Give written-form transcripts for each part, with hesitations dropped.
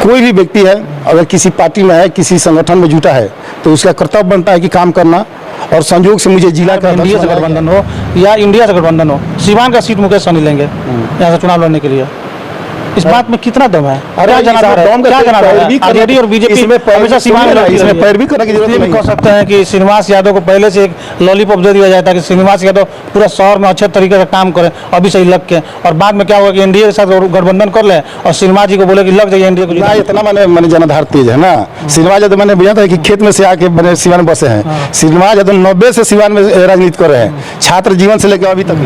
कोई भी व्यक्ति है अगर किसी पार्टी में है, किसी संगठन में जुटा है, तो उसका कर्तव्य बनता है कि काम करना। और संयोग से मुझे जिला का एनडीए से गठबंधन हो या इंडिया से गठबंधन हो, सिवान का सीट मुकेश सहनी लेंगे यहाँ से चुनाव लड़ने के लिए। इस बात में कितना दम है? आरजेडी और बीजेपी हमेशा सिवान इसमें पैरवी करने की जरूरत नहीं। कह सकते हैं कि श्रीनिवास यादव को पहले से एक लॉलीपॉप दे दिया जाए ताकि श्रीनिवास यादव पूरा शहर में अच्छे तरीके से काम करे अभी से ही लग के, और बाद में क्या होगा कि एनडीए के साथ गठबंधन कर ले और श्रीनिवास जी को बोले कि लग जाइए एनडीए को। इतना मैंने जनाधार तेज है ना। श्रीनिवास यादव मैंने बुझा था कि खेत में से आके मैंने सिवान बसे हैं। श्रीनिवास यादव 90 से सिवान में राजनीति कर रहे हैं, छात्र जीवन से लेकर अभी तक।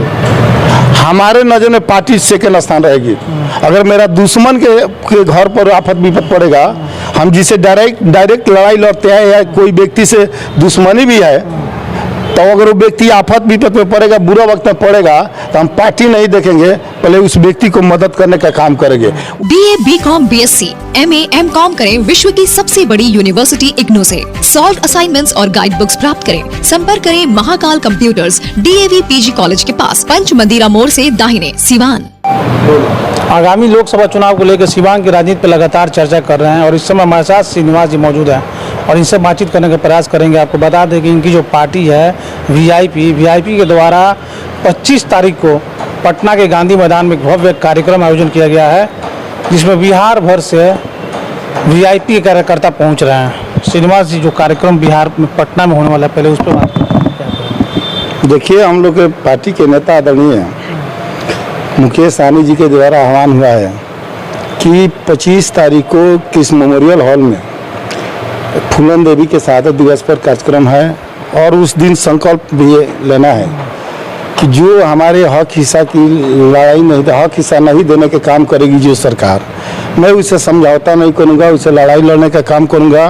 हमारे नजर में पार्टी सेकेंड स्थान रहेगी। अगर मेरा दुश्मन के घर पर आफत विपत पड़ेगा, हम जिसे डायरेक्ट लड़ाई लड़ते हैं या कोई व्यक्ति से दुश्मनी भी है, तो अगर वो व्यक्ति आफत विपत में पड़ेगा, बुरा वक्त में पड़ेगा, तो हम पार्टी नहीं देखेंगे, पहले उस व्यक्ति को मदद करने का काम करेंगे। BA, BCom, BSc, MA, MCom करें विश्व की सबसे बड़ी यूनिवर्सिटी इग्नू से। सॉल्व असाइनमेंट्स और गाइड बुक्स प्राप्त करें। संपर्क करें Mahakal computers, DAV PG college के पास, पंच मंदिरा मोड़ से दाहिने, सिवान। आगामी लोकसभा चुनाव को लेकर सिवान की राजनीति पर लगातार चर्चा कर रहे हैं और इस समय हमारे साथ श्रीनिवास जी मौजूद हैं और इनसे बातचीत करने का प्रयास करेंगे। आपको बता दें कि इनकी जो पार्टी है वीआईपी के द्वारा 25 तारीख को पटना के गांधी मैदान में भव्य कार्यक्रम आयोजन किया गया है, जिसमें बिहार भर से वीआईपी के कार्यकर्ता पहुँच रहे हैं। श्रीनिवास जी, जो कार्यक्रम बिहार में पटना में होने वाला है, पहले उस पर बात। देखिए, हम लोग के पार्टी के नेता आदरणीय मुकेश सहनी जी के द्वारा आह्वान हुआ है कि 25 तारीख को कृष्ण मेमोरियल हॉल में फूलन देवी के शहादत दिवस पर कार्यक्रम है और उस दिन संकल्प भी लेना है कि जो हमारे हक हिस्सा की लड़ाई नहीं, हक हिस्सा नहीं देने के काम करेगी जो सरकार, मैं उसे समझौता नहीं करूँगा, उसे लड़ाई लड़ने का काम करूँगा।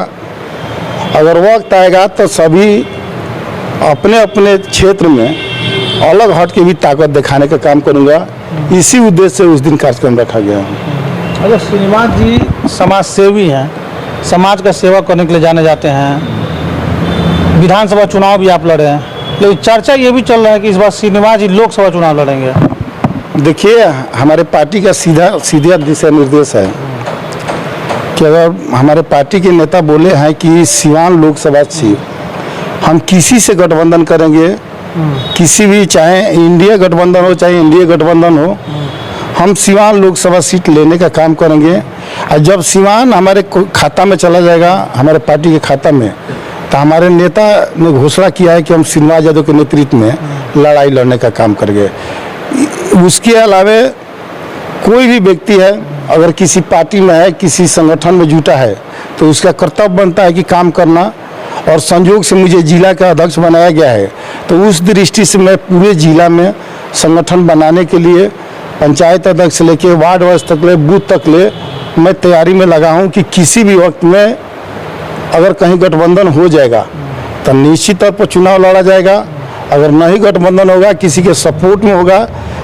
अगर वक्त आएगा तो सभी अपने अपने क्षेत्र में अलग हट के भी ताकत दिखाने का काम करूँगा। इसी उद्देश्य से उस दिन कार्यक्रम रखा गया है। अच्छा, श्रीनिवास जी समाज सेवी हैं, समाज का सेवा करने के लिए जाने जाते हैं। विधानसभा चुनाव भी आप लड़े हैं, लेकिन चर्चा ये भी चल रहा है कि इस बार श्रीनिवास जी लोकसभा चुनाव लड़ेंगे। देखिए, हमारे पार्टी का सीधा दिशा निर्देश है कि अगर हमारे पार्टी के नेता बोले हैं कि सिवान लोकसभा सीट हम किसी से गठबंधन करेंगे, किसी भी, चाहे इंडिया गठबंधन हो चाहे एनडीए गठबंधन हो, हम सिवान लोकसभा सीट लेने का काम करेंगे। और जब सिवान हमारे खाता में चला जाएगा, हमारे पार्टी के खाता में, तो हमारे नेता ने घोषणा किया है कि हम श्रीनिवास यादव के नेतृत्व में लड़ाई लड़ने का काम करेंगे। उसके अलावा कोई भी व्यक्ति है अगर किसी पार्टी में है, किसी संगठन में जुटा है, तो उसका कर्तव्य बनता है कि काम करना। और संयोग से मुझे जिला का अध्यक्ष बनाया गया है, तो उस दृष्टि से मैं पूरे जिला में संगठन बनाने के लिए पंचायत अध्यक्ष से लेके वार्ड वाइज तक ले, बूथ तक ले, मैं तैयारी में लगा हूं कि किसी भी वक्त में अगर कहीं गठबंधन हो जाएगा तो निश्चित तौर पर चुनाव लड़ा जाएगा। अगर नहीं गठबंधन होगा, किसी के सपोर्ट में होगा,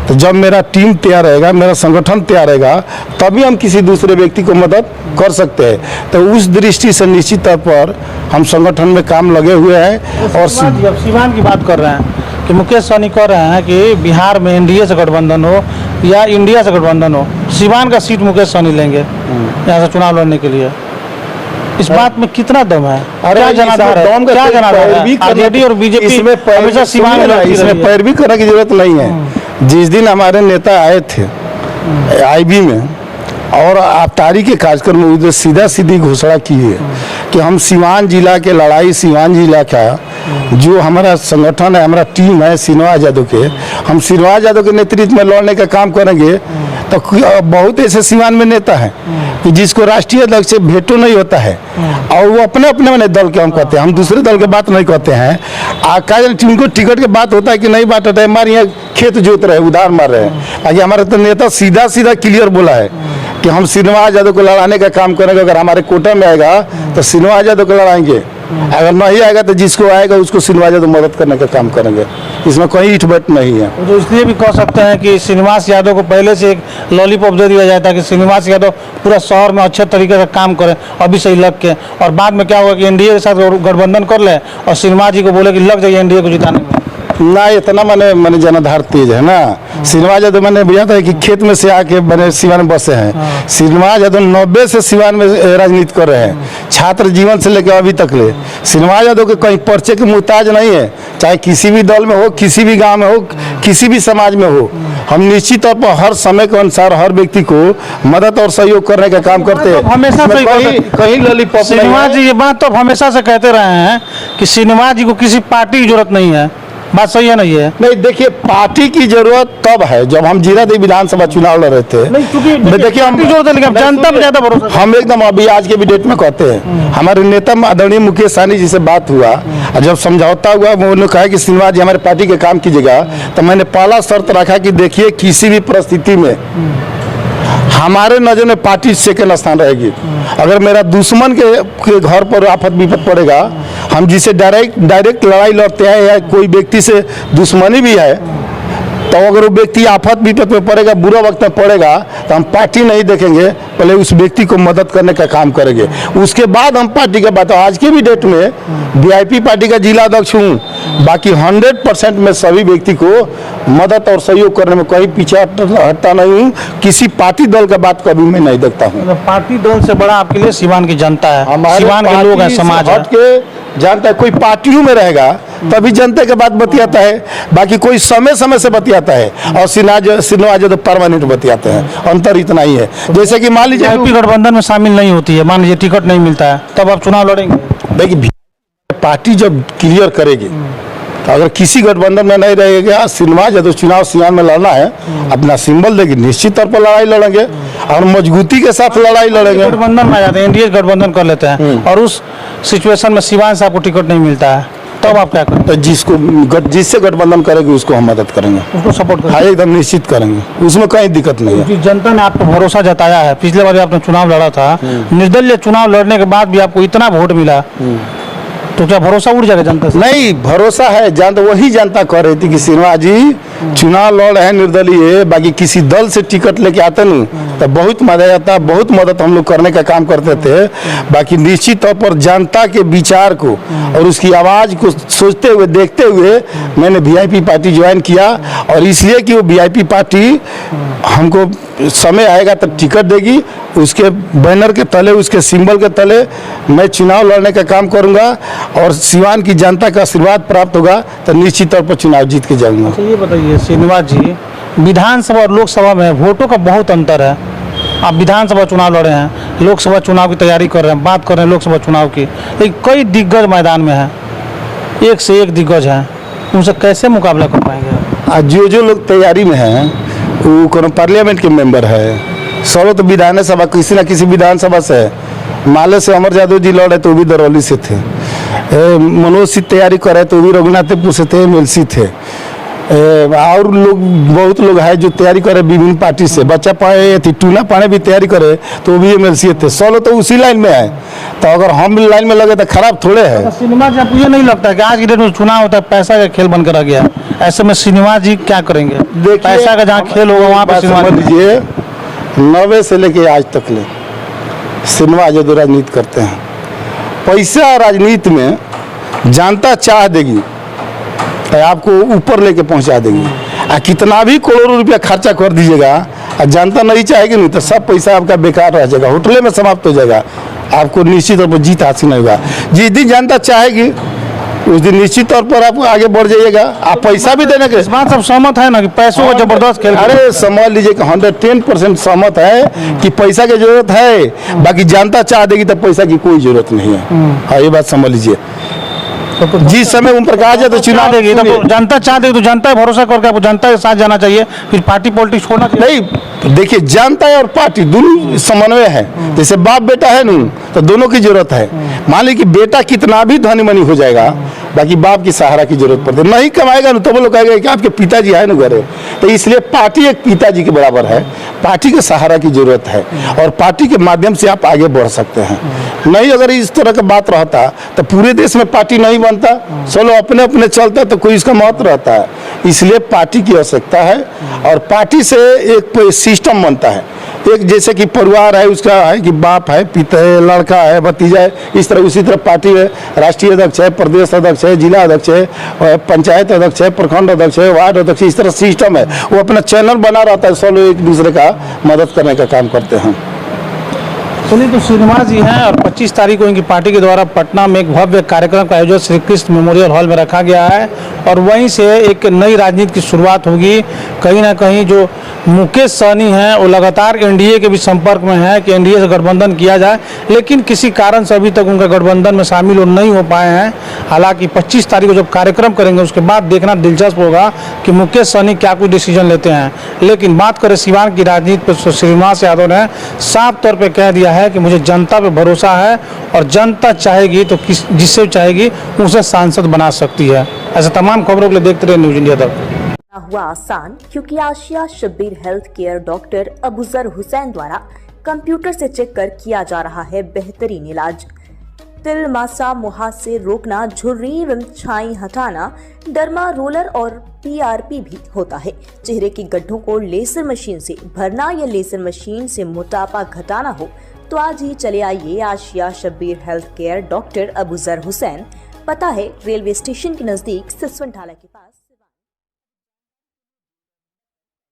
तो जब मेरा टीम तैयार रहेगा, मेरा संगठन तैयार रहेगा, तभी हम किसी दूसरे व्यक्ति को मदद कर सकते हैं। तो उस दृष्टि से निश्चित तौर पर हम संगठन में काम लगे हुए हैं। और सिवान की बात कर रहे हैं कि मुकेश सहनी कह रहे हैं कि बिहार में एनडीए से गठबंधन हो या इंडिया से गठबंधन हो, सिवान का सीट मुकेश सहनी लेंगे यहाँ से चुनाव लड़ने के लिए। इस बात में कितना दम है? क्या जनाधार है? क्या जनाधार है? आरजेडी और बीजेपी हमेशा सिवान में, इसमें पैरवी करने की जरूरत नहीं है। जिस दिन हमारे नेता आए थे आईबी में और अफ्तारी के कार्यक्रम में उधर सीधी घोषणा की है कि हम सिवान जिला के लड़ाई, सिवान जिला का जो हमारा संगठन है, हमारा टीम है श्रीनिवास यादव के, हम श्रीनिवास यादव के नेतृत्व में लड़ने का काम करेंगे। तो बहुत ऐसे सिवान में नेता हैं कि जिसको राष्ट्रीय अध्यक्ष से भेंटो नहीं होता है और वो अपने अपने दल के हम कहते हैं, हम दूसरे दल के बात नहीं कहते हैं। आकाश टीम को टिकट के बात होता है कि नहीं बात होता है, हमारे यहाँ खेत जोत रहे, उधार मार रहे हैं। आगे हमारे तो नेता सीधा क्लियर बोला है कि हम श्रीनिवास यादव को लड़ाने का काम करेंगे। अगर हमारे कोटा में आएगा तो श्रीनिवास यादव को लड़ाएंगे, अगर नहीं आएगा तो जिसको आएगा उसको श्रीनिवास यादव मदद करने का काम करेंगे। इसमें कोई इठबट नहीं है। तो इसलिए भी कह सकते हैं कि श्रीनिवास यादव को पहले से एक लॉलीपॉप दे दिया जाता है कि श्रीनिवास यादव पूरा शहर में अच्छे तरीके से काम करें अभी से ही लग के, और बाद में क्या होगा कि एनडीए के साथ गठबंधन कर ले और श्रीनिवास जी को बोले कि लग जाइए एनडीए को जिताने में। ना इतना मैंने जनाधार तेज है ना। श्रीनिवास यादव मैंने बुझा था कि खेत में से आके मैंने सिवान में बसे हैं। श्रीनिवास यादव 90 से सिवान में राजनीति कर रहे हैं, छात्र जीवन से लेकर अभी तक ले। श्रीनिवास यादव के कहीं पर्चे के मुहताज नहीं है, चाहे किसी भी दल में हो, किसी भी गांव में हो, किसी भी समाज में हो। हम निश्चित तौर पर हर समय के अनुसार हर व्यक्ति को मदद और सहयोग करने का काम करते हैं। हमेशा से कहीं लॉलीपॉप श्रीनिवास जी ये बात तो हमेशा से कहते रहे हैं कि श्रीनिवास जी को किसी पार्टी की जरूरत नहीं है। बात सही है नहीं है? नहीं, देखिए पार्टी की जरूरत तब है जब हम जीरादेवी विधानसभा चुनाव लड़ रहे थे। देखिए हम जनता पे ज्यादा भरोसा, हम एकदम अभी आज के भी डेट में कहते हैं, हमारे नेता आदरणीय मुकेश सहनी जी से बात हुआ और जब समझौता हुआ उन्होंने कहा कि श्रीनिवास जी हमारे पार्टी के काम कीजिएगा, तो मैंने पहला शर्त रखा कि देखिए किसी भी परिस्थिति में हमारे नजर में पार्टी सेकंड स्थान रहेगी। अगर मेरा दुश्मन के घर पर आफत विपत पड़ेगा, हम जिसे डायरेक्ट लड़ाई लड़ते हैं या कोई व्यक्ति से दुश्मनी भी है, तो अगर वो व्यक्ति आफत विपत में पड़ेगा, बुरा वक्त में पड़ेगा, तो हम पार्टी नहीं देखेंगे, पहले उस व्यक्ति को मदद करने का काम करेंगे, उसके बाद हम पार्टी का बात। आज के भी डेट में वीआईपी पार्टी का जिला अध्यक्ष हूँ, बाकी 100% में सभी व्यक्ति को मदद और सहयोग करने में कहीं पीछे हटता नहीं हूँ। किसी पार्टी दल का बात कभी मैं नहीं देखता हूँ। पार्टी दल से बड़ा आपके लिए सिवान की जनता है, सिवान के लोग हैं, समाज है। हट के जानता है, कोई पार्टियों में रहेगा तभी जनता के बात बतियाता है, बाकी कोई समय समय से बतियाता है, और श्रीनिवास यादव परमानेंट बतियाते हैं। अंतर इतना ही है, जैसे कि मान लीजिए गठबंधन में शामिल नहीं होती है, मान लीजिए टिकट नहीं मिलता है, तब आप चुनाव लड़ेंगे? देखिए पार्टी जब क्लियर करेगी, तो अगर किसी गठबंधन में नहीं रहेगा, श्रीनिवास यादव चुनाव सिवान में लड़ना है, अपना सिंबल देगी, निश्चित तौर पर लड़ाई लड़ेंगे और मजबूती के साथ लड़ाई लड़ेंगे। गठबंधन में आ जाते हैं, एनडीए गठबंधन कर लेते हैं, और उस सिचुएशन में सिवान से आपको टिकट नहीं मिलता है, तब आप क्या करेंगे? तो जिससे गठबंधन करेगी उसको हम मदद करेंगे, उसको सपोर्ट करेंगे। हाँ एकदम निश्चित करेंगे, उसमें कहीं दिक्कत नहीं है। जनता ने आपको भरोसा जताया है, पिछले बार आपने चुनाव लड़ा था, निर्दलीय चुनाव लड़ने के बाद भी आपको इतना वोट मिला, तो क्या भरोसा उड़ जाएगा जनता से? नहीं, भरोसा है। वही जनता कह रही थी कि श्रीनिवास जी चुनाव लड़ रहे हैं निर्दलीय, बाकी किसी दल से टिकट लेके आते नहीं तो बहुत मजा आता, बहुत मदद हम लोग करने का काम करते थे। बाकी निश्चित तौर पर जनता के विचार को और उसकी आवाज़ को सोचते हुए देखते हुए मैंने वीआईपी पार्टी ज्वाइन किया, और इसलिए कि वो वीआईपी पार्टी हमको समय आएगा तो टिकट देगी, उसके बैनर के तले, उसके सिंबल के तले मैं चुनाव लड़ने का काम करूंगा, और सिवान की जनता का आशीर्वाद प्राप्त होगा तो निश्चित तौर पर चुनाव जीत के जाऊंगा। अच्छा ये बताइए श्रीनिवास जी, विधानसभा और लोकसभा में वोटों का बहुत अंतर है। आप विधानसभा चुनाव लड़े हैं, लोकसभा चुनाव की तैयारी कर रहे हैं, बात कर रहे हैं लोकसभा चुनाव की, लेकिन कई दिग्गज मैदान में हैं, एक से एक दिग्गज हैं, उनसे कैसे मुकाबला कर पाएंगे? आज जो लोग तैयारी में हैं वो कोनो पार्लियामेंट के मेंबर है, सौ तो विधानसभा किसी न किसी विधानसभा से है। माले से अमर यादव जी लड़े तो वो भी दरौली से थे, मनोज सिंह तैयारी करे तो वो भी रघुनाथपुर से थे, एमएलसी थे, और लोग बहुत लोग हैं जो तैयारी करे विभिन्न पार्टी से। बच्चा पाए टूना पाने भी तैयारी करे तो वो भी एमएलसी थे, 16 तो उसी लाइन में है। तो अगर हम लाइन में लगे तो खराब थोड़े है। श्रीनिवास जी आपको ये नहीं लगता कि आज की डेट में चुनाव होता है पैसा का खेल बनकर आ गया, ऐसे में श्रीनिवास जी क्या करेंगे? पैसा का जहाँ खेल होगा वहाँ पे समझ लीजिए 90 से लेके आज तक ले श्रीनिवास यादव राजनीति करते हैं। पैसा राजनीति में जनता चाह देगी आपको ऊपर लेके पहुंचा देगी, कितना भी करोड़ों रुपया खर्चा कर दीजिएगा, जनता नहीं चाहेगी नहीं तो सब पैसा आपका बेकार रह जाएगा, होटले में समाप्त हो जाएगा, आपको निश्चित तौर पर जीत हासिल नहीं होगा। जिस दिन जनता चाहेगी उस दिन निश्चित तौर पर आप आगे बढ़ जाइएगा। आप पैसा भी देने के इस बात सब सहमत है ना कि पैसों का जबरदस्त खेल? अरे समझ लीजिए कि 110% सहमत है कि पैसा की जरूरत है, बाकी जनता चाह देगी तो पैसा की कोई जरूरत नहीं है। हाँ ये बात समझ लीजिए। जिस समय ओम प्रकाश है तो चुनाव देगी, तो जनता चाह देगी तो जनता भरोसा करके आपको जनता के साथ जाना चाहिए, फिर पार्टी पॉलिटिक्स छोड़ना चाहिए? नहीं, देखिए जनता और पार्टी दोनों समन्वय है। जैसे बाप बेटा है ना तो दोनों की जरूरत है। मान ली कि बेटा कितना भी धनी मनी हो जाएगा, बाकी बाप की सहारा की जरूरत पड़ती है। नहीं कमाएगा ना तो वो लोग कहेगा कि आपके पिताजी है ना घरे, तो इसलिए पार्टी एक पिताजी के बराबर है, पार्टी के सहारा की जरूरत है, और पार्टी के माध्यम से आप आगे बढ़ सकते हैं। नहीं अगर इस तरह का बात रहता तो पूरे देश में पार्टी नहीं बनता, चलो अपने अपने चलता तो कोई इसका महत्व रहता है। इसलिए पार्टी की आवश्यकता है और पार्टी से एक सिस्टम बनता है। एक जैसे कि परिवार है, उसका है कि बाप है, पिता है, लड़का है, भतीजा है, इस तरह उसी तरह पार्टी है, राष्ट्रीय अध्यक्ष है, प्रदेश अध्यक्ष है, जिला अध्यक्ष है, पंचायत अध्यक्ष है, प्रखंड अध्यक्ष है, वार्ड अध्यक्ष, इस तरह सिस्टम है। वो अपना चैनल बना रहता है, सब लोग एक दूसरे का मदद करने का काम करते हैं। चलिए, तो श्रीनिवास जी हैं और 25 तारीख को इनकी पार्टी के द्वारा पटना में एक भव्य कार्यक्रम का आयोजन श्री कृष्ण मेमोरियल हॉल में रखा गया है और वहीं से एक नई राजनीति की शुरुआत होगी। कहीं ना कहीं जो मुकेश सहनी हैं वो लगातार एनडीए के भी संपर्क में है कि एनडीए से गठबंधन किया जाए, लेकिन किसी कारण से अभी तक उनका गठबंधन में शामिल वो नहीं हो पाए हैं। हालांकि 25 तारीख को जब कार्यक्रम करेंगे उसके बाद देखना दिलचस्प होगा कि मुकेश सहनी क्या कुछ डिसीजन लेते हैं। लेकिन बात करें सिवान की राजनीति पर, तो श्रीनिवास यादव ने साफ तौर पर कह दिया है कि मुझे जनता पे भरोसा है और जनता चाहेगी तो जिससे चाहेगी उसे सांसद बना सकती है। ऐसे तमाम खबरों के लिए देखते रहे न्यूज़ इंडिया तक। हुआ आसान क्योंकि Asia Shabbir health care doctor Abuzar Hussain द्वारा कंप्यूटर से चेक कर किया जा रहा है बेहतरीन इलाज। तिल, मासा, मुहासे रोकना, झुर्री, एवं छाई हटाना, डर्मा रोलर और पीआरपी भी होता है। चेहरे की गड्ढों को लेजर मशीन से भरना या लेजर मशीन से मोटापा घटाना हो तो आज ही चले आइए Asia Shabbir health care doctor Abuzar Hussain. पता है रेलवे स्टेशन के नजदीक सिसवन ढाला के पास।